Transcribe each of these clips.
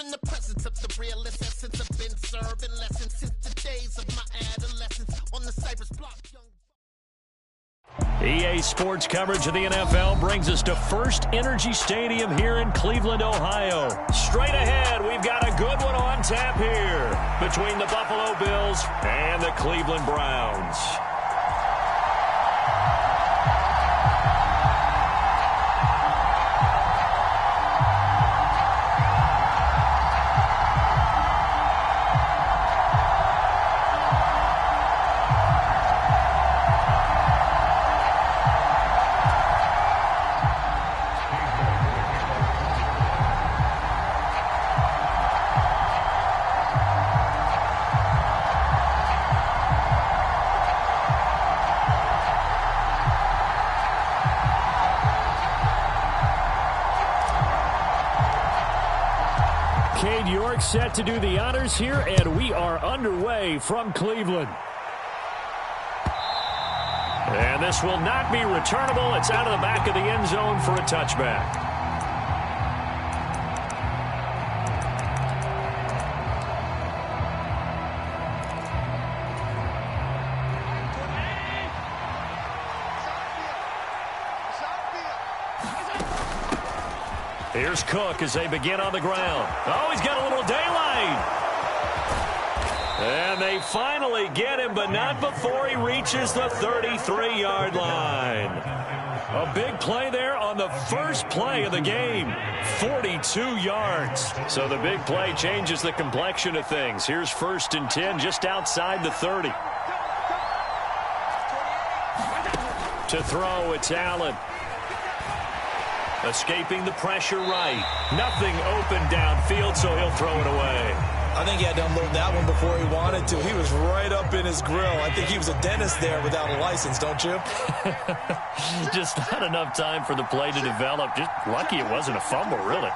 in the presence of the realest essence. I've been serving lessons since the days of my adolescence on the Cypress block. EA Sports coverage of the NFL brings us to First Energy Stadium here in Cleveland, Ohio. Straight ahead, we've got a good one on tap here between the Buffalo Bills and the Cleveland Browns. Set to do the honors here, and we are underway from Cleveland. And this will not be returnable. It's out of the back of the end zone for a touchback. Here's Cook as they begin on the ground. Oh, he's got a little daylight. And they finally get him, but not before he reaches the 33-yard line. A big play there on the first play of the game. 42 yards. So the big play changes the complexion of things. Here's 1st and 10 just outside the 30. To throw, it's Allen. Escaping the pressure right. Nothing open downfield, so he'll throw it away. I think he had to unload that one before he wanted to. He was right up in his grill. I think he was a dentist there without a license, don't you? Just not enough time for the play to develop. Just lucky it wasn't a fumble, really.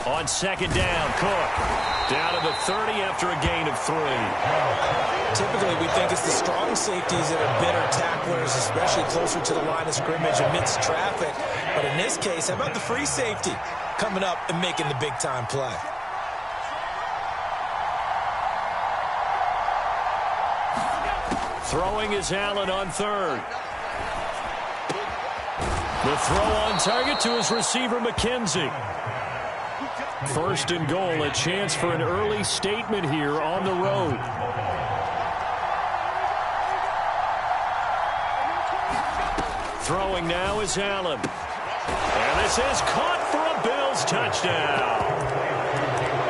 On 2nd down, Cook. Down to the 30 after a gain of 3. Typically, we think it's the strong safeties that are better tacklers, especially closer to the line of scrimmage amidst traffic. But in this case, how about the free safety coming up and making the big-time play? Throwing is Allen on 3rd. The throw on target to his receiver, McKenzie. 1st and goal, a chance for an early statement here on the road. Throwing now is Allen. And this is caught for a Bills touchdown.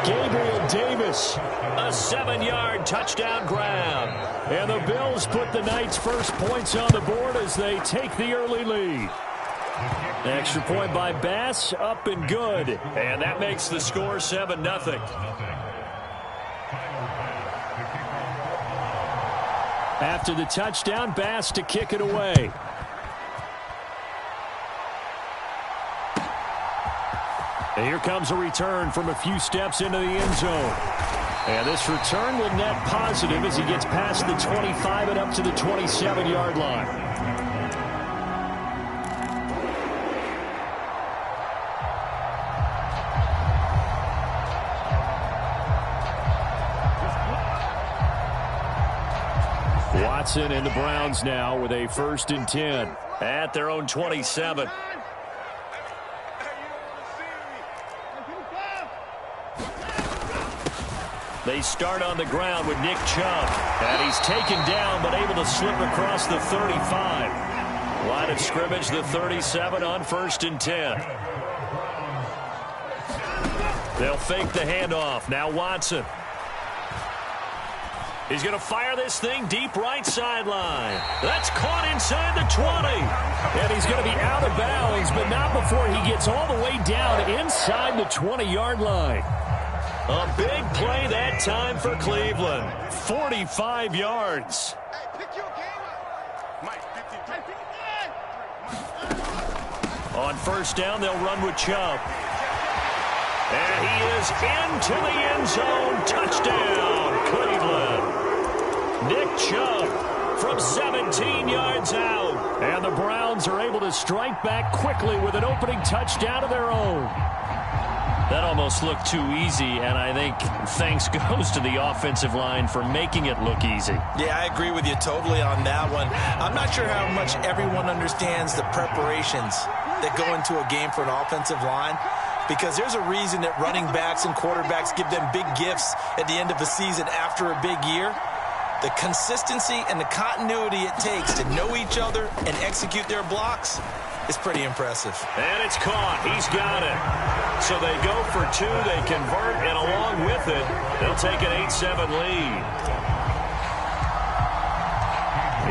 Gabriel Davis, a 7-yard touchdown grab. And the Bills put the night's first points on the board as they take the early lead. Extra point by Bass, up and good. And that makes the score 7-0. After the touchdown, Bass to kick it away. And here comes a return from a few steps into the end zone. And this return will net positive as he gets past the 25 and up to the 27-yard line. Watson and the Browns now with a 1st and 10 at their own 27. They start on the ground with Nick Chubb. And he's taken down but able to slip across the 35. Line of scrimmage, the 37 on 1st and 10. They'll fake the handoff. Now Watson. He's going to fire this thing deep right sideline. That's caught inside the 20. And he's going to be out of bounds, but not before he gets all the way down inside the 20-yard line. A big play that time for Cleveland. 45 yards. On 1st down, they'll run with Chubb. And he is into the end zone. Touchdown, Cleveland. Nick Chubb from 17 yards out. And the Browns are able to strike back quickly with an opening touchdown of their own. That almost looked too easy, and I think thanks goes to the offensive line for making it look easy. Yeah, I agree with you totally on that one. I'm not sure how much everyone understands the preparations that go into a game for an offensive line, because there's a reason that running backs and quarterbacks give them big gifts at the end of the season after a big year. The consistency and the continuity it takes to know each other and execute their blocks is pretty impressive. And it's caught. He's got it. So they go for two. They convert, and along with it, they'll take an 8-7 lead.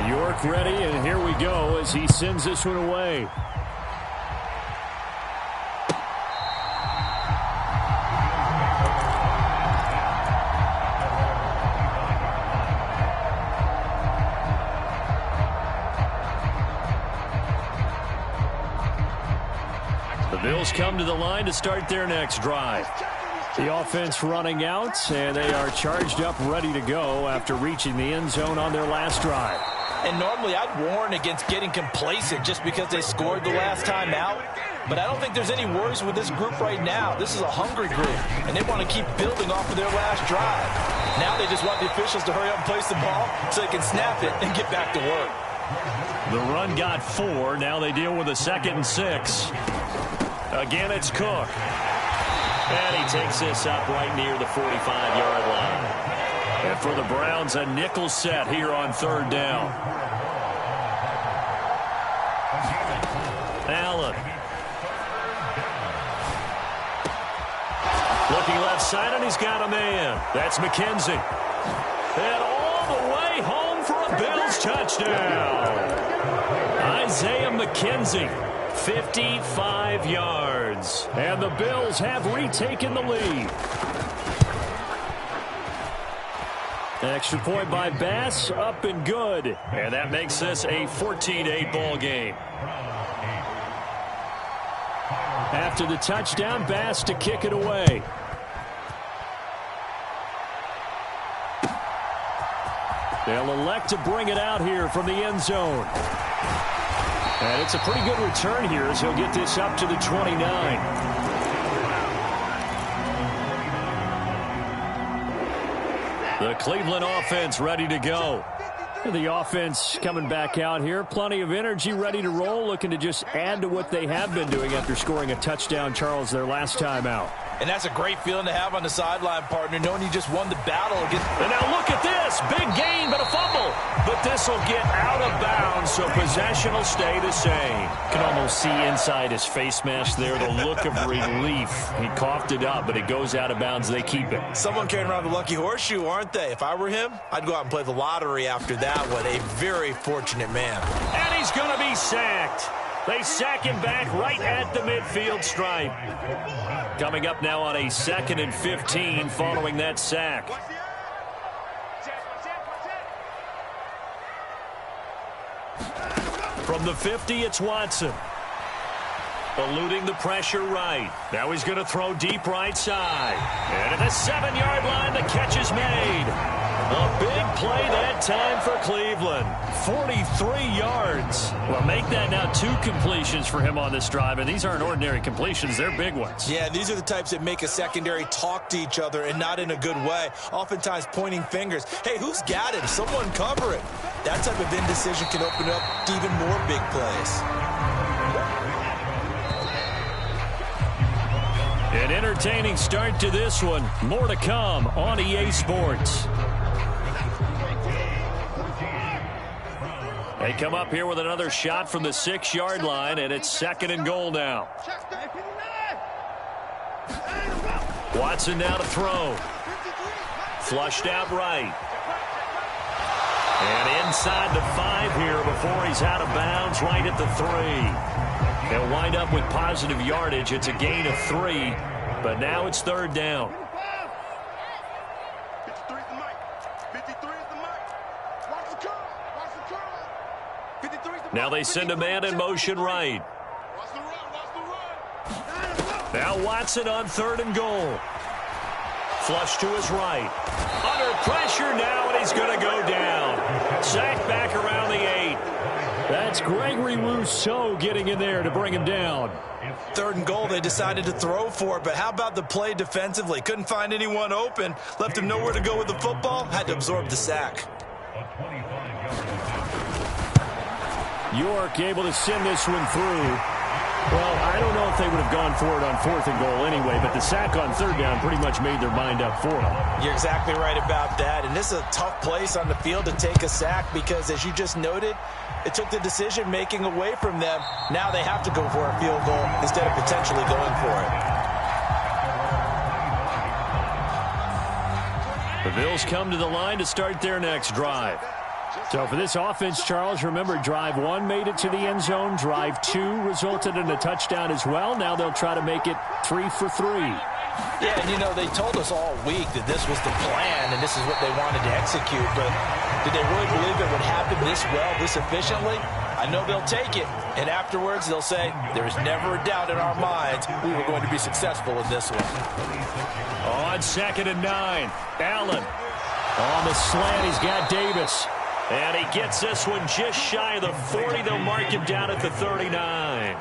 York ready, and here we go as he sends this one away. Bills come to the line to start their next drive. The offense running out, and they are charged up, ready to go after reaching the end zone on their last drive. And normally I'd warn against getting complacent just because they scored the last time out. But I don't think there's any worries with this group right now. This is a hungry group, and they want to keep building off of their last drive. Now they just want the officials to hurry up and place the ball so they can snap it and get back to work. The run got 4. Now they deal with a 2nd and 6. Again, it's Cook. And he takes this up right near the 45-yard line. And for the Browns, a nickel set here on 3rd down. Allen. Looking left side, and he's got a man. That's McKenzie. And all the way home for a Bills touchdown. Isaiah McKenzie. 55 yards. And the Bills have retaken the lead. Extra point by Bass, up and good. And that makes this a 14-8 ball game. After the touchdown, Bass to kick it away. They'll elect to bring it out here from the end zone. And it's a pretty good return here as he'll get this up to the 29. The Cleveland offense ready to go. The offense coming back out here. Plenty of energy, ready to roll, looking to just add to what they have been doing after scoring a touchdown, Charles, their last time out. And that's a great feeling to have on the sideline, partner, knowing you just won the battle against. And now look at this. Big gain, but a fumble. But this will get out of bounds, so possession will stay the same. You can almost see inside his face mask there the look of relief. He coughed it up, but it goes out of bounds. They keep it. Someone carrying around the lucky horseshoe, aren't they? If I were him, I'd go out and play the lottery after that one. A very fortunate man. And he's going to be sacked. They sack him back right at the midfield stripe. Coming up now on a 2nd and 15 following that sack. From the 50, it's Watson. Eluding the pressure right. Now he's going to throw deep right side. And at the 7-yard line, the catch is made. A big play that time for Cleveland. 43 yards. Well, make that now 2 completions for him on this drive, and these aren't ordinary completions. They're big ones. Yeah, these are the types that make a secondary talk to each other and not in a good way. Oftentimes pointing fingers. Hey, who's got him? Someone cover it. That type of indecision can open up to even more big plays. An entertaining start to this one. More to come on EA Sports. They come up here with another shot from the 6-yard line, and it's 2nd and goal now. Watson now to throw. Flushed out right. And inside the 5 here before he's out of bounds right at the 3. They'll wind up with positive yardage. It's a gain of 3, but now it's 3rd down. Now they send a man in motion right. Now Watson on 3rd and goal. Flush to his right. Under pressure now, and he's going to go down. Sacked back around the 8. That That's Gregory Rousseau getting in there to bring him down. 3rd and goal, they decided to throw for it, but how about the play defensively? Couldn't find anyone open, left him nowhere to go with the football, had to absorb the sack. York able to send this one through. Well, I don't know if they would have gone for it on 4th and goal anyway, but the sack on 3rd down pretty much made their mind up for them. You're exactly right about that, and this is a tough place on the field to take a sack because, as you just noted, it took the decision-making away from them. Now they have to go for a field goal instead of potentially going for it. The Bills come to the line to start their next drive. So for this offense, Charles, remember, drive 1 made it to the end zone. Drive 2 resulted in a touchdown as well. Now they'll try to make it 3 for 3. Yeah, and you know, they told us all week that this was the plan and this is what they wanted to execute, but did they really believe it would happen this well, this efficiently? I know they'll take it, and afterwards they'll say, there was never a doubt in our minds we were going to be successful in this one. On 2nd and 9, Allen. On the slant, he's got Davis. And he gets this one just shy of the 40. They'll mark him down at the 39.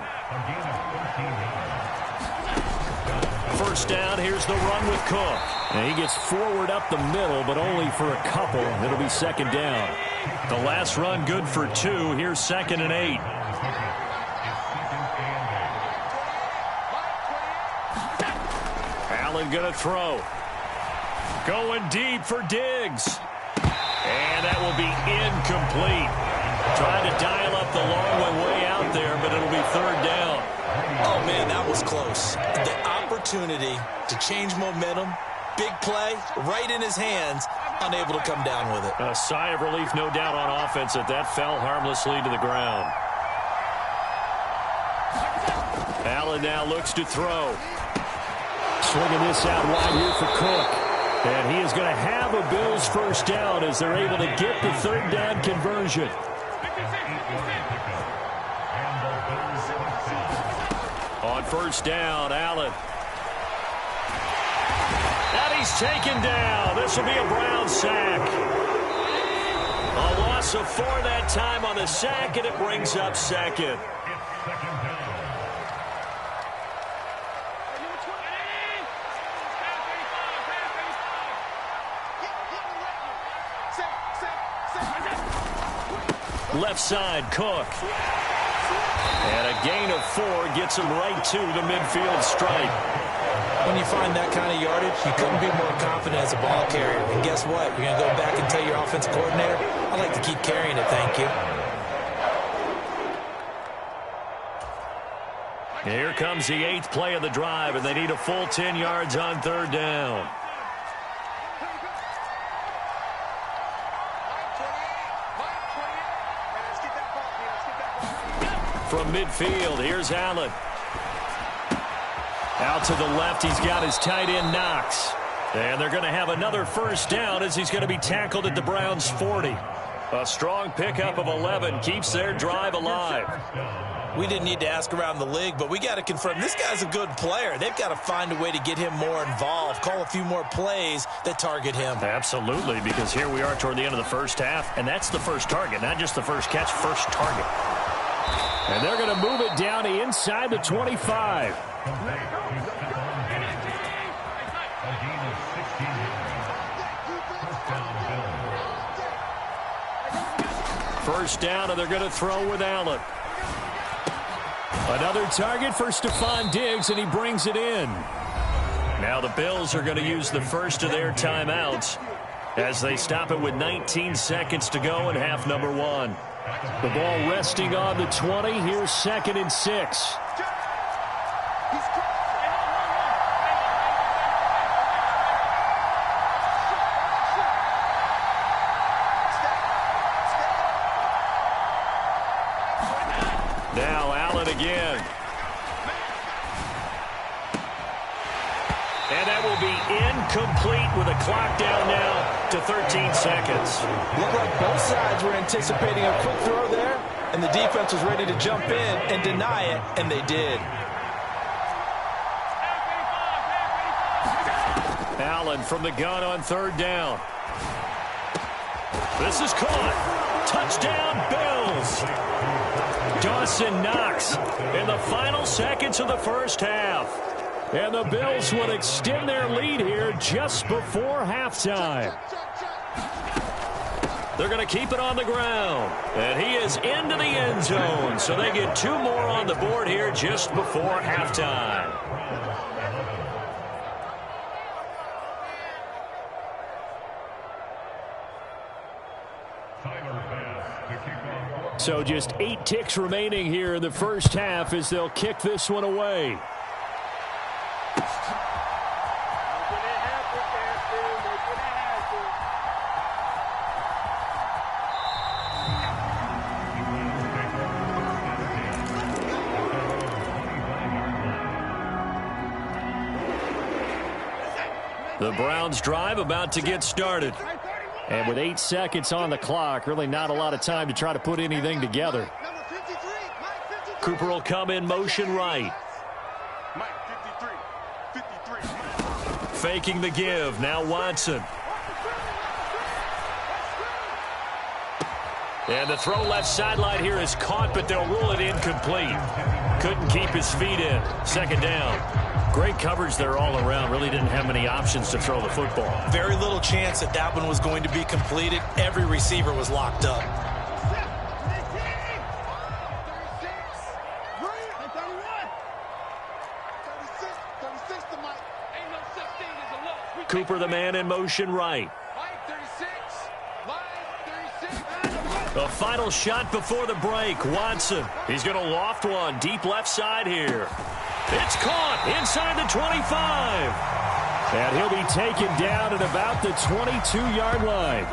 First down, here's the run with Cook. And he gets forward up the middle, but only for a couple. It'll be 2nd down. The last run good for 2. Here's 2nd and 8. Allen gonna throw. Going deep for Diggs. And that will be incomplete. Trying to dial up the long way out there, but it'll be 3rd down. Oh, man, that was close. The opportunity to change momentum, big play, right in his hands, unable to come down with it. A sigh of relief, no doubt, on offense that fell harmlessly to the ground. Allen now looks to throw. Swinging this out wide here for Cook. And he is going to have a Bills first down as they're able to get the 3rd down conversion. On 1st down, Allen. And he's taken down. This will be a Brown sack. A loss of 4 that time on the sack, and it brings up 2nd. Left side, Cook. And a gain of 4 gets him right to the midfield stripe. When you find that kind of yardage, you couldn't be more confident as a ball carrier. And guess what? You're going to go back and tell your offensive coordinator, I'd like to keep carrying it, thank you. Here comes the 8th play of the drive, and they need a full 10 yards on 3rd down. From midfield, here's Allen. Out to the left, he's got his tight end, Knox. And they're going to have another first down as he's going to be tackled at the Browns' 40. A strong pickup of 11 keeps their drive alive. We didn't need to ask around the league, but we got to confirm this guy's a good player. They've got to find a way to get him more involved, call a few more plays that target him. Absolutely, because here we are toward the end of the first half, and that's the first target, not just the first catch, first target. And they're going to move it down to inside the 25. First down, and they're going to throw with Allen. Another target for Stephon Diggs, and he brings it in. Now the Bills are going to use the first of their timeouts as they stop it with 19 seconds to go in half number 1. The ball resting on the 20. Here's 2nd and 6. Now Allen again. And that will be incomplete with a clock down now to 13 seconds. Looked like both sides were anticipating a quick throw there, and the defense was ready to jump in and deny it, and they did. Allen from the gun on 3rd down. This is caught. Touchdown, Bills. Dawson Knox in the final seconds of the first half. And the Bills will extend their lead here just before halftime. They're going to keep it on the ground. And he is into the end zone. So they get 2 more on the board here just before halftime. So just 8 ticks remaining here in the first half as they'll kick this one away. The Browns drive about to get started. And with 8 seconds on the clock, really not a lot of time to try to put anything together. Cooper will come in motion right. Faking the give. Now Watson. And the throw left sideline here is caught, but they'll rule it incomplete. Couldn't keep his feet in. Second down. Great coverage there all around. Really didn't have many options to throw the football. Very little chance that that one was going to be completed. Every receiver was locked up. Cooper, the man in motion right. The final shot before the break. Watson. He's going to loft one deep left side here. It's caught inside the 25. And he'll be taken down at about the 22-yard line.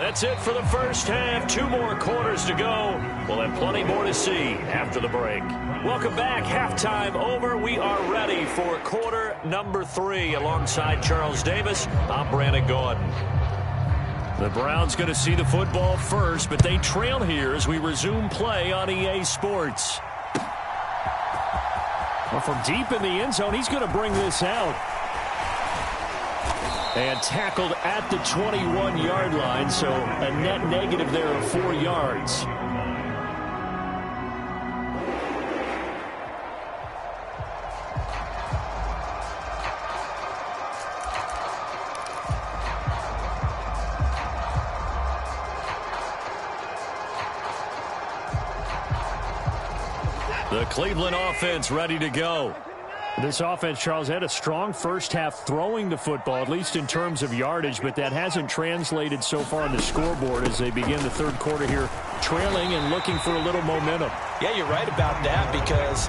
That's it for the first half. 2 more quarters to go. We'll have plenty more to see after the break. Welcome back. Halftime over. We are ready for quarter number 3. Alongside Charles Davis, I'm Brandon Gordon. The Browns going to see the football first, but they trail here as we resume play on EA Sports. Well, from deep in the end zone, he's going to bring this out. And tackled at the 21-yard line, so a net negative there of 4 yards. The Cleveland offense ready to go. This offense, Charles, had a strong first half throwing the football, at least in terms of yardage, but that hasn't translated so far on the scoreboard as they begin the third quarter here, trailing and looking for a little momentum. Yeah, you're right about that because,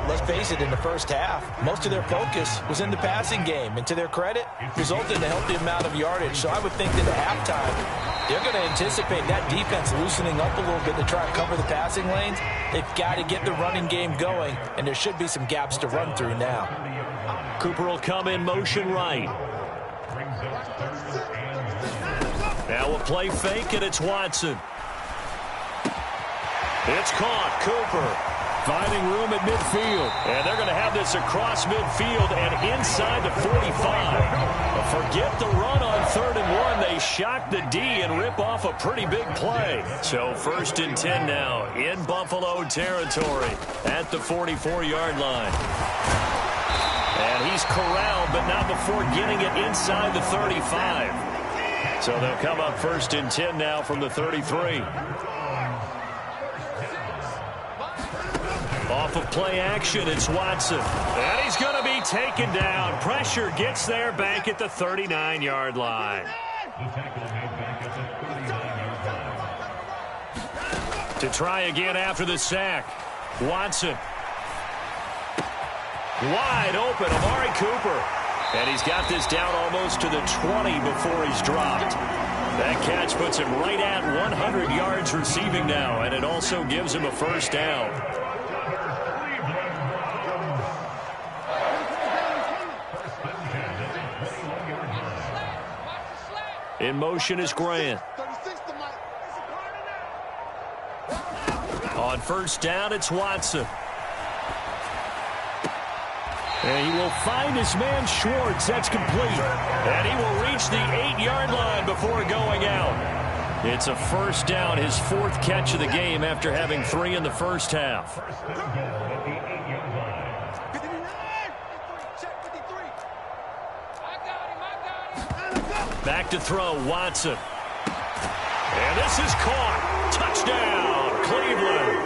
let's face it, in the first half, most of their focus was in the passing game. And to their credit, resulted in a healthy amount of yardage. So I would think that at halftime, they're going to anticipate that defense loosening up a little bit to try and cover the passing lanes. They've got to get the running game going, and there should be some gaps to run through now. Cooper will come in motion right. Now we'll play fake, and it's Watson. It's caught. Cooper finding room at midfield. And they're going to have this across midfield and inside the 45. But forget the run on 3rd and 1. They shock the D and rip off a pretty big play. So 1st and 10 now in Buffalo territory at the 44-yard line. And he's corralled, but not before getting it inside the 35. So they'll come up 1st and 10 now from the 33. Off of play action, it's Watson. And he's going to be taken down. Pressure gets there back at the 39-yard line. To try again after the sack. Watson. Wide open, Amari Cooper. And he's got this down almost to the 20 before he's dropped. That catch puts him right at 100 yards receiving now, and it also gives him a first down. In motion is Grant. On 1st down, it's Watson. And he will find his man Schwartz. That's complete. And he will reach the 8-yard line before going out. It's a first down, his 4th catch of the game after having 3 in the first half. Back to throw, Watson. And this is caught. Touchdown, Cleveland.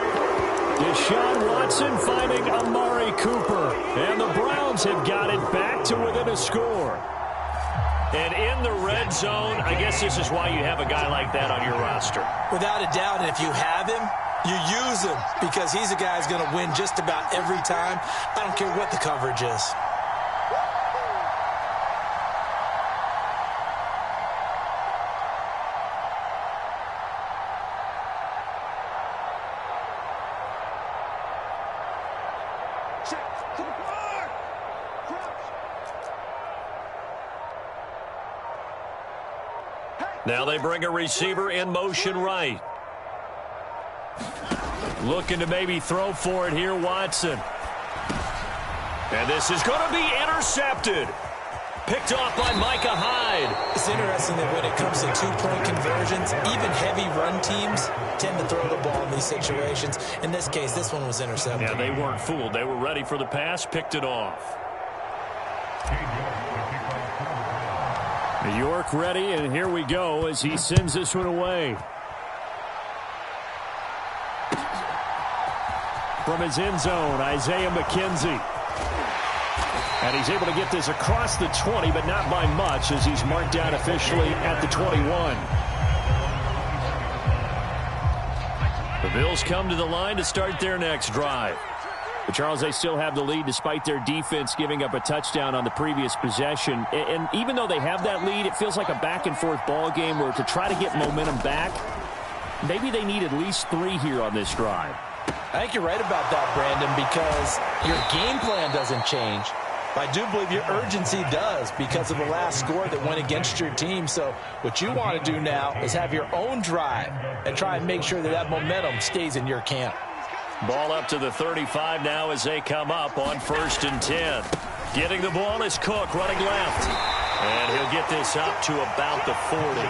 Deshaun Watson finding Amari Cooper. And the Browns have got it back to within a score. And in the red zone, I guess this is why you have a guy like that on your roster. Without a doubt, and if you have him, you use him because he's a guy who's going to win just about every time. I don't care what the coverage is. Now they bring a receiver in motion right. Looking to maybe throw for it here, Watson. And this is going to be intercepted. Picked off by Micah Hyde. It's interesting that when it comes to two-point conversions, even heavy run teams tend to throw the ball in these situations. In this case, this one was intercepted. Yeah, they weren't fooled. They were ready for the pass, picked it off. York ready, and here we go as he sends this one away. From his end zone, Isaiah McKenzie. And he's able to get this across the 20, but not by much as he's marked down officially at the 21. The Bills come to the line to start their next drive. But Charles, they still have the lead despite their defense giving up a touchdown on the previous possession. And even though they have that lead, it feels like a back-and-forth ball game where to try to get momentum back, maybe they need at least 3 here on this drive. I think you're right about that, Brandon, because your game plan doesn't change. I do believe your urgency does because of the last score that went against your team. So what you want to do now is have your own drive and try and make sure that that momentum stays in your camp. Ball up to the 35 now as they come up on 1st and 10. Getting the ball is Cook running left. And he'll get this up to about the 40.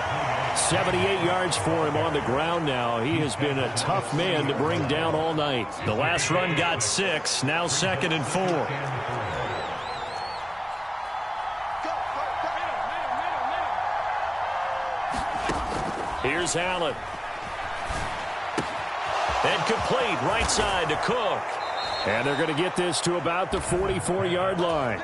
78 yards for him on the ground now. He has been a tough man to bring down all night. The last run got 6, now 2nd and 4. Here's Allen. And complete right side to Cook. And they're going to get this to about the 44-yard line.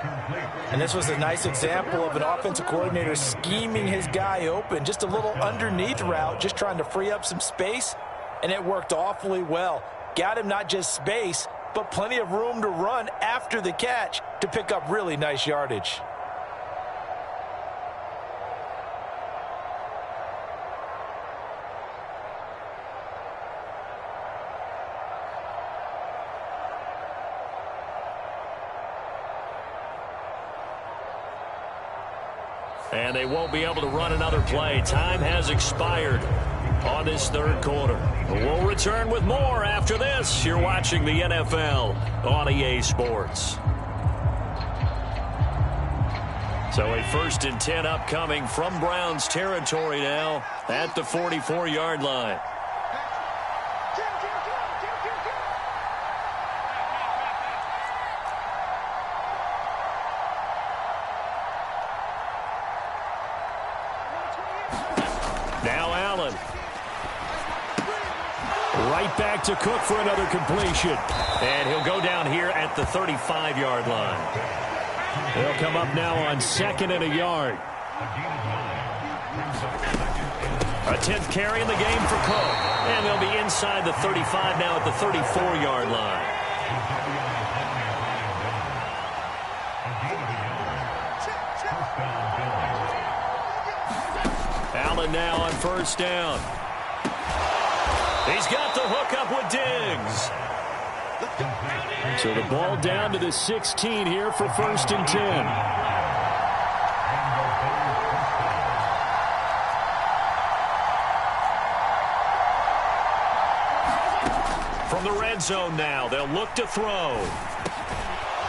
And this was a nice example of an offensive coordinator scheming his guy open. Just a little underneath route, just trying to free up some space. And it worked awfully well. Got him not just space, but plenty of room to run after the catch to pick up really nice yardage. And they won't be able to run another play. Time has expired on this 3rd quarter. We'll return with more after this. You're watching the NFL on EA Sports. So a 1st and 10 upcoming from Browns territory now at the 44-yard line. Right back to Cook for another completion. And he'll go down here at the 35-yard line. They'll come up now on 2nd and a yard. A 10th carry in the game for Cook. And they'll be inside the 35 now at the 34-yard line. Allen now on 1st down. He's got the hook up with Diggs. So the ball down to the 16 here for 1st and 10. From the red zone now, they'll look to throw.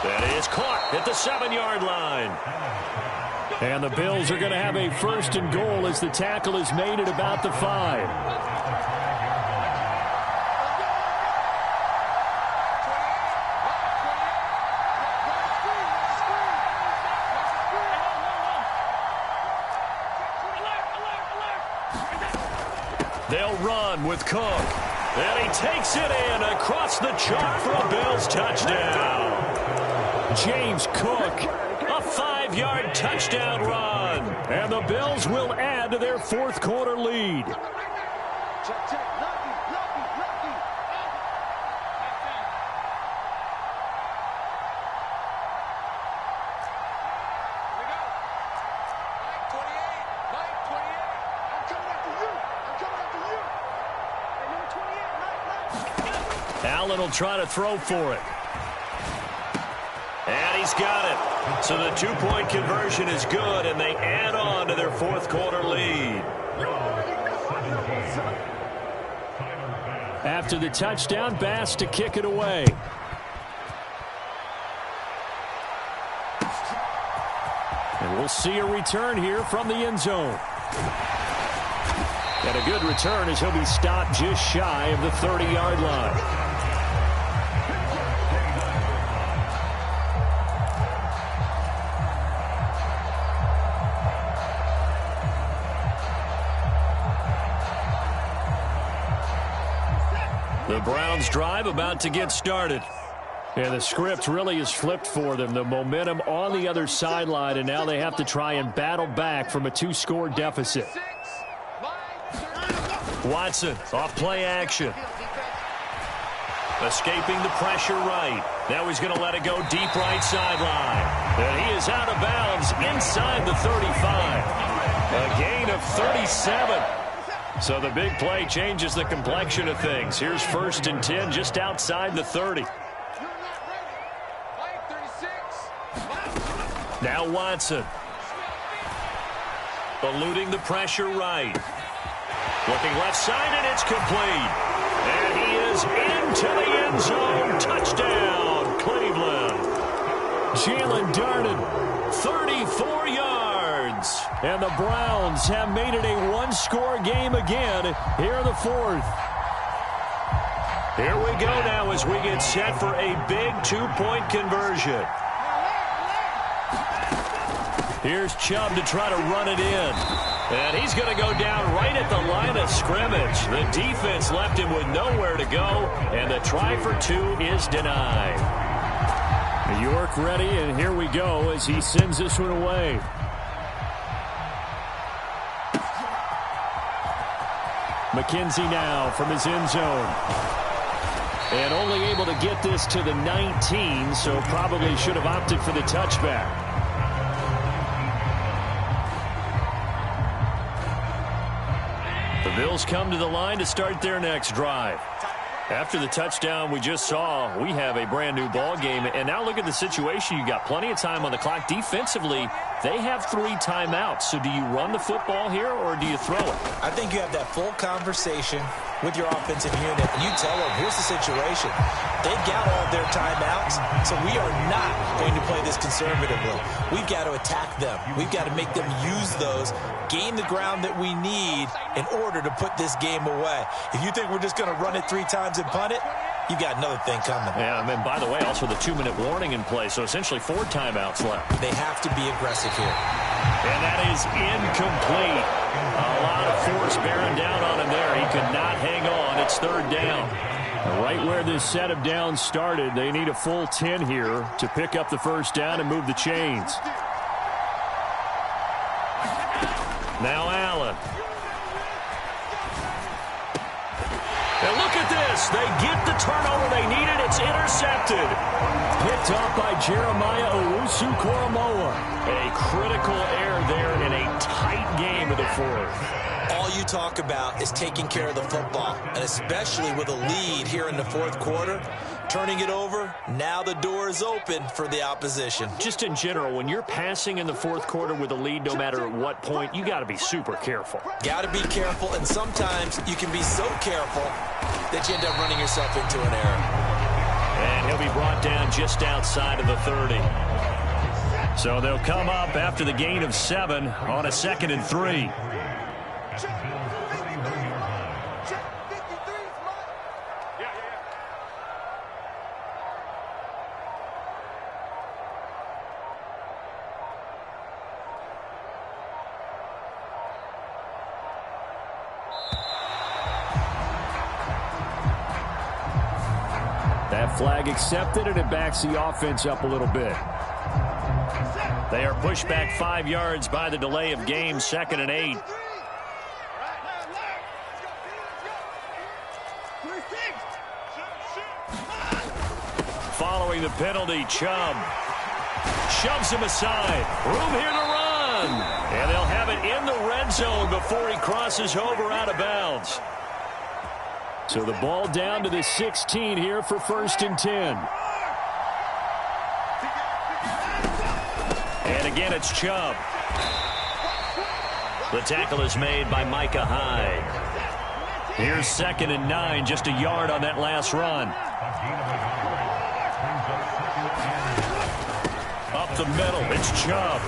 That is caught at the 7-yard line. And the Bills are going to have a 1st and goal as the tackle is made at about the 5. They'll run with Cook. And he takes it in across the chalk for a Bills touchdown. James Cook, a 5-yard touchdown run. And the Bills will add to their 4th quarter lead. Allen will try to throw for it. And he's got it. So the 2-point conversion is good, and they add on to their 4th quarter lead. After the touchdown, Bass to kick it away. And we'll see a return here from the end zone. And a good return as he'll be stopped just shy of the 30-yard line. The Browns drive about to get started. And the script really is flipped for them. The momentum on the other sideline, and now they have to try and battle back from a 2-score deficit. Watson off play action. Escaping the pressure right. Now he's going to let it go deep right sideline. And he is out of bounds inside the 35. A gain of 37. So the big play changes the complexion of things. Here's 1st and 10 just outside the 30. Now Watson. Eluding the pressure right. Looking left side, and it's complete. And he is into the end zone. Touchdown, Cleveland. Jalen darted 34 yards. And the Browns have made it a 1-score game again here in the 4th. Here we go now as we get set for a big 2-point conversion. Here's Chubb to try to run it in. And he's going to go down right at the line of scrimmage. The defense left him with nowhere to go, and the try for 2 is denied. New York ready, and here we go as he sends this one away. McKenzie now from his end zone. And only able to get this to the 19, so probably should have opted for the touchback. The Bills come to the line to start their next drive. After the touchdown we just saw, we have a brand new ball game. And now look at the situation. You got plenty of time on the clock. Defensively, they have 3 timeouts. So do you run the football here or do you throw it? I think you have that full conversation with your offensive unit, and you tell them, here's the situation. They've got all their timeouts, so we are not going to play this conservatively. We've got to attack them. We've got to make them use those, gain the ground that we need in order to put this game away. If you think we're just going to run it 3 times and punt it, you've got another thing coming. Yeah, and by the way, also the 2-minute warning in play, so essentially 4 timeouts left. They have to be aggressive here. And that is incomplete. A lot of force bearing down on him there. He could not hang on. It's 3rd down. Right where this set of downs started, they need a full 10 here to pick up the 1st down and move the chains. Now Allen. And look at this. They get the turnover they needed. It's intercepted. Picked off by Jeremiah Owusu-Koramoah. A critical error there in a tight game of the 4th. All you talk about is taking care of the football, and especially with a lead here in the 4th quarter. Turning it over, now the door is open for the opposition. Just in general, when you're passing in the 4th quarter with a lead, no matter at what point, you got to be super careful. Got to be careful, and sometimes you can be so careful that you end up running yourself into an error. And he'll be brought down just outside of the 30. So they'll come up after the gain of 7 on a 2nd and 3. That flag accepted, and it backs the offense up a little bit. They are pushed back 5 yards by the delay of game, 2nd and 8. Following the penalty, Chubb shoves him aside. Room here to run. And they'll have it in the red zone before he crosses over out of bounds. So the ball down to the 16 here for 1st and 10. And again, it's Chubb. The tackle is made by Micah Hyde. Here's 2nd and 9, just a yard on that last run. Up the middle, it's Chubb.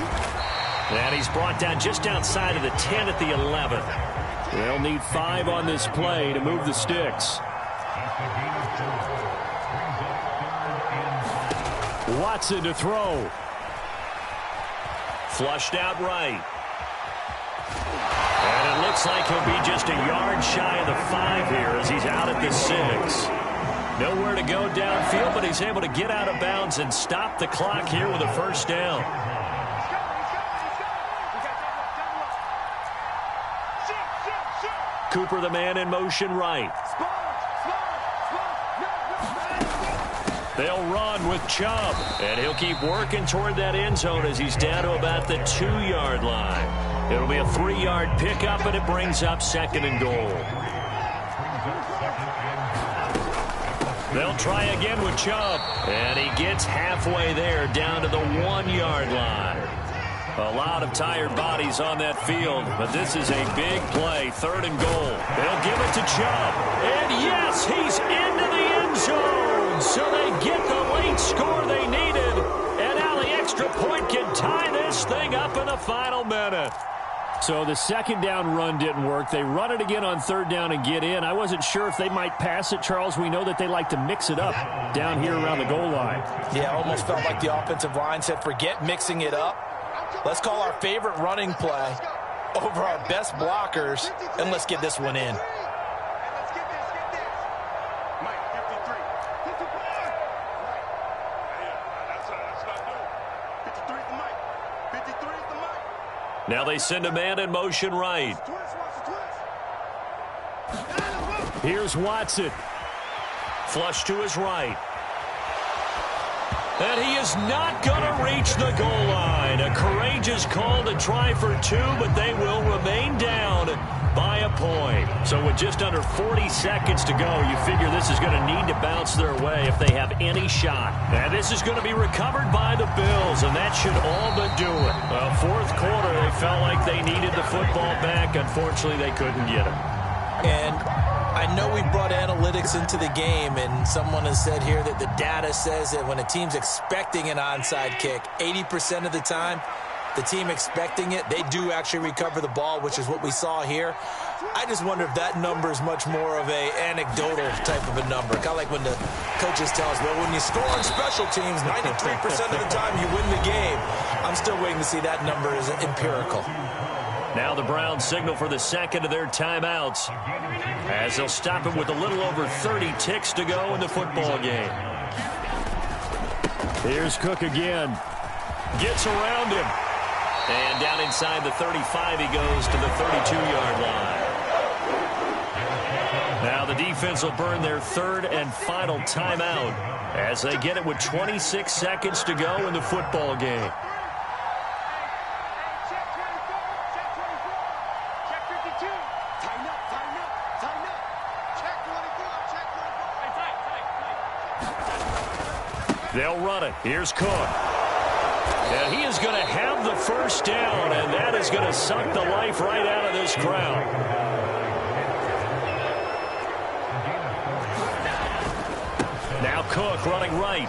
And he's brought down just outside of the 10 at the 11. They'll need 5 on this play to move the sticks. Watson to throw. Flushed out right. And it looks like he'll be just a yard shy of the 5 here as he's out at the 6. Nowhere to go downfield, but he's able to get out of bounds and stop the clock here with a 1st down. Cooper, the man in motion right. They'll run with Chubb, and he'll keep working toward that end zone as he's down to about the 2-yard line. It'll be a 3-yard pickup, and it brings up 2nd and goal. They'll try again with Chubb, and he gets halfway there down to the 1-yard line. A lot of tired bodies on that field, but this is a big play, 3rd and goal. They'll give it to Chubb, and yes, he's into the end zone. So they get the late score they needed, and now the extra point can tie this thing up in the final minute. So the 2nd down run didn't work. They run it again on 3rd down and get in. I wasn't sure if they might pass it, Charles. We know that they like to mix it up down here around the goal line. Yeah, almost felt like the offensive line said, forget mixing it up. Let's call our favorite running play over our best blockers, and let's get this one in. Now they send a man in motion right. Here's Watson. Flush to his right. And he is not going to reach the goal line. A courageous call to try for 2, but they will remain down by a point. So with just under 40 seconds to go, you figure this is going to need to bounce their way if they have any shot. And this is going to be recovered by the Bills, and that should all but do it. 4th quarter, they felt like they needed the football back. Unfortunately, they couldn't get it. And I know we brought analytics into the game, and someone has said here that the data says that when a team's expecting an onside kick, 80% of the time, the team expecting it, they do actually recover the ball, which is what we saw here. I just wonder if that number is much more of a anecdotal type of a number. Kind of like when the coaches tell us, well, when you score on special teams, 93% of the time you win the game. I'm still waiting to see that number is empirical. Now the Browns signal for the 2nd of their timeouts as they'll stop it with a little over 30 ticks to go in the football game. Here's Cook again. Gets around him. And down inside the 35 he goes to the 32-yard line. Now the defense will burn their 3rd and final timeout as they get it with 26 seconds to go in the football game. They'll run it. Here's Cook. And he is going to have the 1st down, and that is going to suck the life right out of this crowd. Now Cook running right.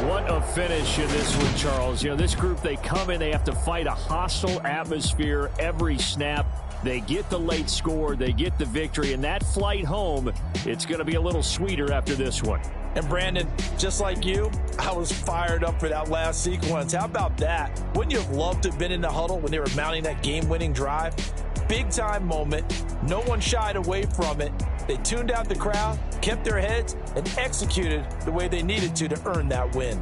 What a finish in this one, Charles. You know, this group, they come in, they have to fight a hostile atmosphere every snap. They get the late score, they get the victory, and that flight home, it's going to be a little sweeter after this one. And Brandon, just like you, I was fired up for that last sequence. How about that? Wouldn't you have loved to have been in the huddle when they were mounting that game-winning drive? Big-time moment. No one shied away from it. They tuned out the crowd, kept their heads, and executed the way they needed to earn that win.